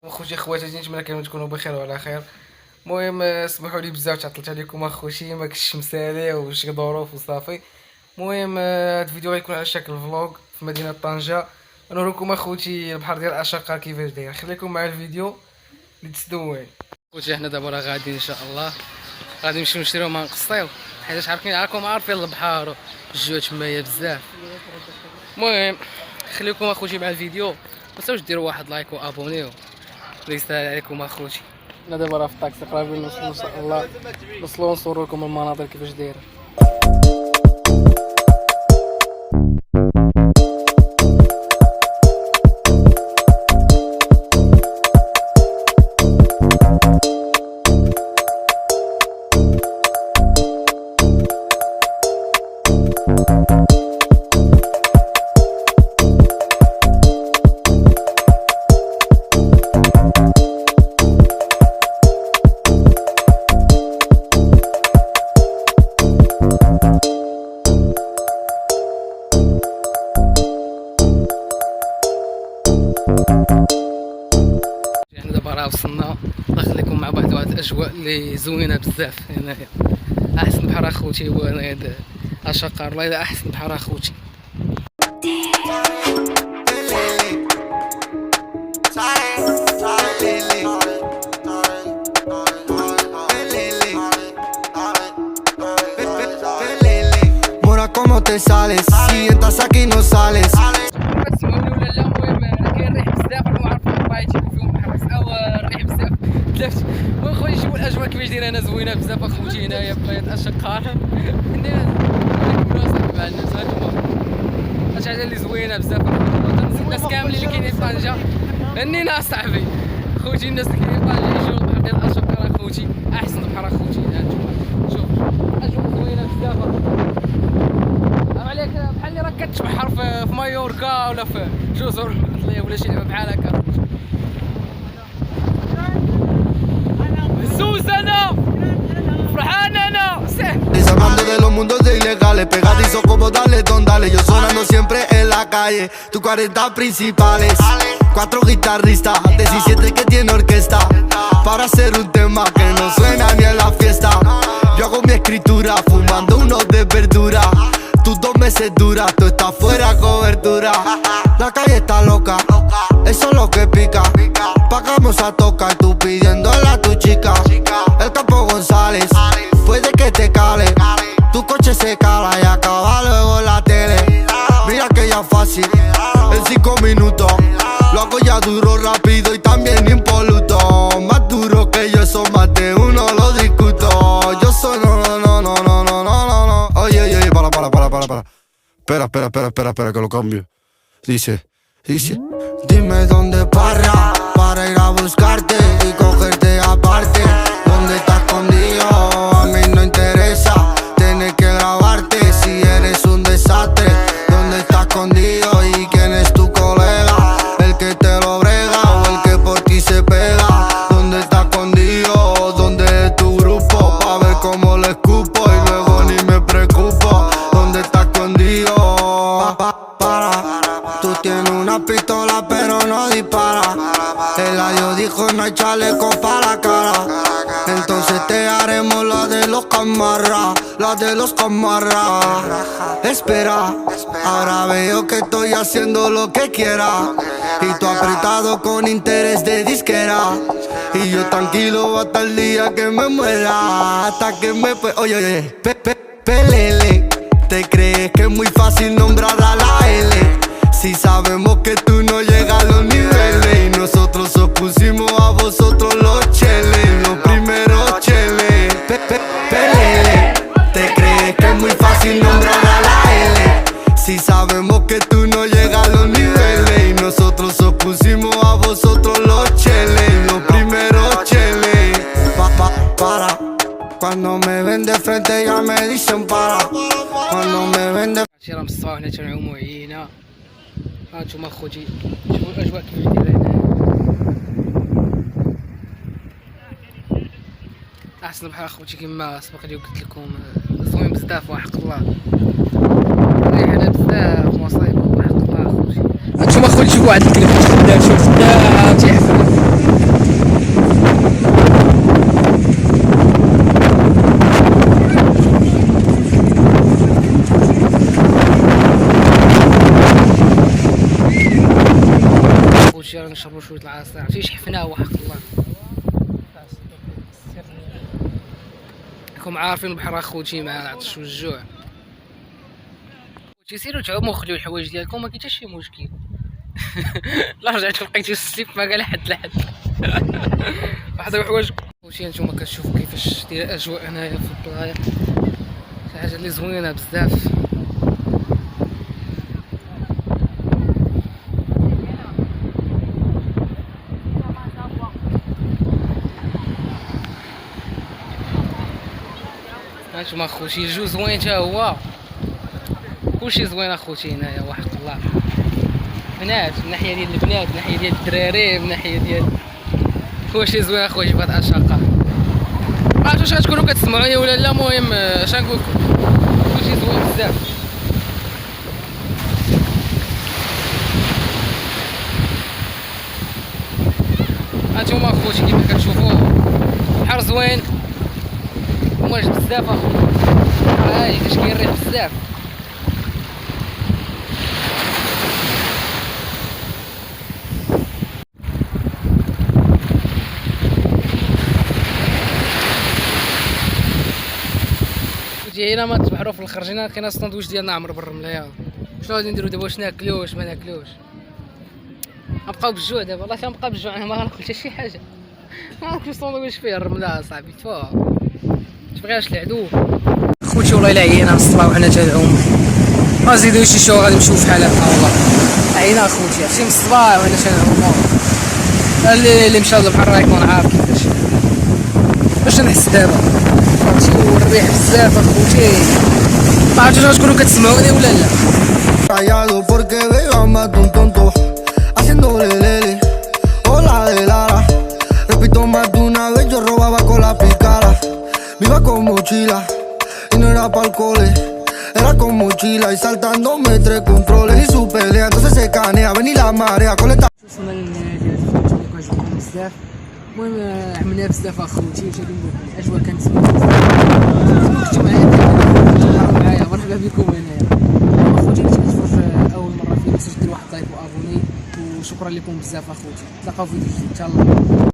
خوتي خواتاتي نتمنى كاملين تكونوا بخير وعلى خير. المهم اسمحوا لي بزاف تعطلت عليكم اخوتي، ما كنتش مسالي وشي ظروف وصافي. المهم هاد الفيديو غيكون على شكل فلوق في مدينه طنجة، نوريكم اخوتي البحر ديال اشقر كيفاش داير. خليكم مع الفيديو اللي تسدوين. خوتي حنا دابا راه غاديين ان شاء الله، غادي نمشيو نشريو ما نقصيو، حيت راكم عارفين البحر والجو تمايا بزاف. المهم خليكم اخوتي مع الفيديو، ما تنساوش ديروا واحد لايك وابونيو، يستاهل عليكم اخوتي. حنا دابا راه في الطاكسي قريبين نوصلوا ان شاء الله، نوصلوا نصوروا لكم المناظر كيفاش دايره. يعني دابا راه وصلنا، نخليكم مع بعض هاد الاجواء اللي زوينه بزاف هنايا. احسن بحر اخوتي هو هنايا اشقر، والله الا احسن بحر اخوتي. Mora como te sales, si entras aquí no sales. تسمعوني ولا لا؟ المهم راه كاين الريح بزاف، راكم عارفين البايت فيهم بحر او الريح بزاف تلفت. المهم خويا شوفوا الاجواء كيفاش دايره هنا، زوينه بزاف اخوتي هنايا في بلايص اشقر. هنا صاحبي مع الناس هادوما شي حاجه اللي زوينه بزاف. الناس كاملين اللي كاينين في طنجة هنينا اصاحبي خوتي، الناس اللي كاينين في طنجة يجيو البحر ديال الاشقر اخوتي، احسن بحر اخوتي. هانتوما شوف اجواء زوينه بزاف عليك، بحال اللي راك كتبحر في مايوركا ولا في جزر الاطلسيه ولا شي لعبه بحال هكا. زوز انا فرحان انا Hablando de los mundos de ilegales, pegadizo como dale, don dale. Yo sonando siempre en la calle, tus 40 principales. 4 guitarristas, 17 que tiene orquesta. Para hacer un tema que no suena ni en la fiesta. Yo hago mi escritura, fumando unos de verdura. Tus 2 meses duras, tú estás fuera cobertura. La calle está loca, eso es lo que pica. Pagamos a tocar, tú pidiéndole a tu chica. El Campo González, puede que te cale. Tu coche se cala y acaba luego en la tele. Mira que ya fácil, en 5 minutos. Lo hago ya duro, rápido y también impoluto. Más duro que yo, eso más de uno lo discuto. Yo soy no. Oye, para. Espera, que lo cambio. Dice. Dime dónde para ir a buscarte y cogerte aparte. ¿Dónde estás escondido? A mí no interesa tener que grabarte si eres un desastre. ¿Dónde estás escondido y quién es tu colega? El que te lo brega o el que por ti se pega. ¿Dónde estás escondido? ¿Dónde es tu grupo? Pa' ver cómo lo escupo y luego ni me preocupo. ¿Dónde estás escondido? Para. Tú tienes una pistola pero no dispara. El adiós dijo no hay chaleco para la cara. Entonces te haremos la de los camarras. Espera, ahora veo que estoy haciendo lo que quiera. Y tú apretado con interés de disquera. Y yo tranquilo hasta el día que me muera. Hasta que me... Oye, pelele. ¿Te crees que es muy fácil nombrar a la L? Si sabemos que tú no llegas a los niveles. Y nosotros os pusimos a vosotros los cheles, los primeros cheles. Pelele. ¿Te crees que es muy fácil nombrar a la L? Si sabemos que tú no llegas a los niveles. Y nosotros os pusimos a vosotros los cheles, los primeros cheles. Para. Cuando me ven de frente ya me dicen para. Cuando me ven de هادشي راه مصفى وحنا تنعومو عينا. هانتوما خوتي شوفوا الاجواء كيفاش دايره هنا، احسن بحال اخوتي كيما سبق لي قلت لكم، زوين بزاف وحق الله. ريح هنا بزاف مصايب وحق الله اخوتي. هانتوما خوتي شوفوا واحد الكليب خدام، شوف خدام تيحفل. نشربوا شويه العصير، عرفتي شي حفنه وحق الله. راكم عارفين البحر اخوتي مع العطش والجوع. خوتي سيروا تعوموا خليو الحوايج ديالكم، ما كاين حتى شي مشكل. لا رجعت لقيتو السليب ما قال حد لحد. واحد الحوايج خوتي نتوما كتشوفوا كيفاش داير الاجواء هنايا في البلايص، شي حاجه اللي زوينه بزاف. هانتوما اخوتي الجو زوين حتى هو، كلشي زوين اخوتي هنايا وحق الله. بنات من ناحيه ديال البنات، من ناحيه ديال الدراري، من ناحيه ديال كلشي زوين اخوتي في هاد الاشقه. عرفتوا واش غتكونوا كتسمعوني ولا لا؟ المهم اش نقولكم، كلشي زوين بزاف. هانتوما اخوتي كيما كتشوفوا البحر زوين موج بزاف اخويا، هاي كاش كيريح بزاف. هنا ما تبحروا في الخرجينه كاين الساندويتش ديالنا عمر بالرمله. يا شنو غادي نديرو دابا؟ واش ناكلو واش ما ناكلوش؟ غنبقاو بالجوع دابا، والله غنبقى بالجوع. انا ما غناكل حتى شي حاجه، ما غناكل الساندويتش فيه الرمله اصاحبي. تفا تبغيهاش العدو خوتي. والله الا عيينا نصطلاو وحنا تنعوم، غنزيدو شي شو غادي نمشيو في حالها بحال الله. عيينا اخوتي، عرفتي من الصباح وحنا تنعومو. اللي مشى للبحر راه يكون عارف كيفاش باش نحس دابا، عرفتي. والريح بزاف اخوتي، ما عرفتش غتكونوا كتسمعوني ولا لا. Rayado porque veo a más de un tonto haciéndole lele. Hola de Lara, repito más de una vez, yo robaba con la picada. Me iba con mochila y no era pa'l cole, era con mochila y saltándome 3 controles y su pelea, entonces se canea, ven y la marea con esta. وصلنا للنهايه ديال الفيديو، كنعجبكم بزاف. المهم عملنا بزاف اخوتي، واش غادي نقول لكم، الاجواء كانت زوينه بزاف. كنتو معايا مرحبا بكم هنايا اخوتي. اللي تشوفوا في اول مره فيديو، ديروا واحد لايك وابوني، وشكرا لكم بزاف اخوتي. نتلاقاو في فيديو جديد ان شاء الله.